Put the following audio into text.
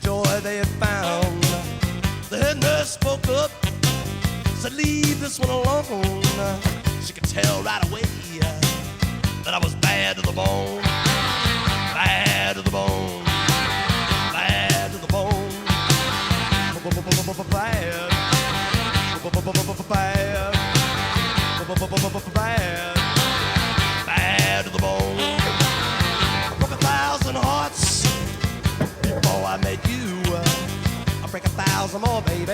joy they had found. The head nurse spoke up, said, leave this one alone. She could tell right away that I was bad to the bone. Bad to the bone. Bad to the bone. Bad. Bad. Bad. Bad to the bone. I broke 1,000 hearts before I met you. I break 1,000 more, baby,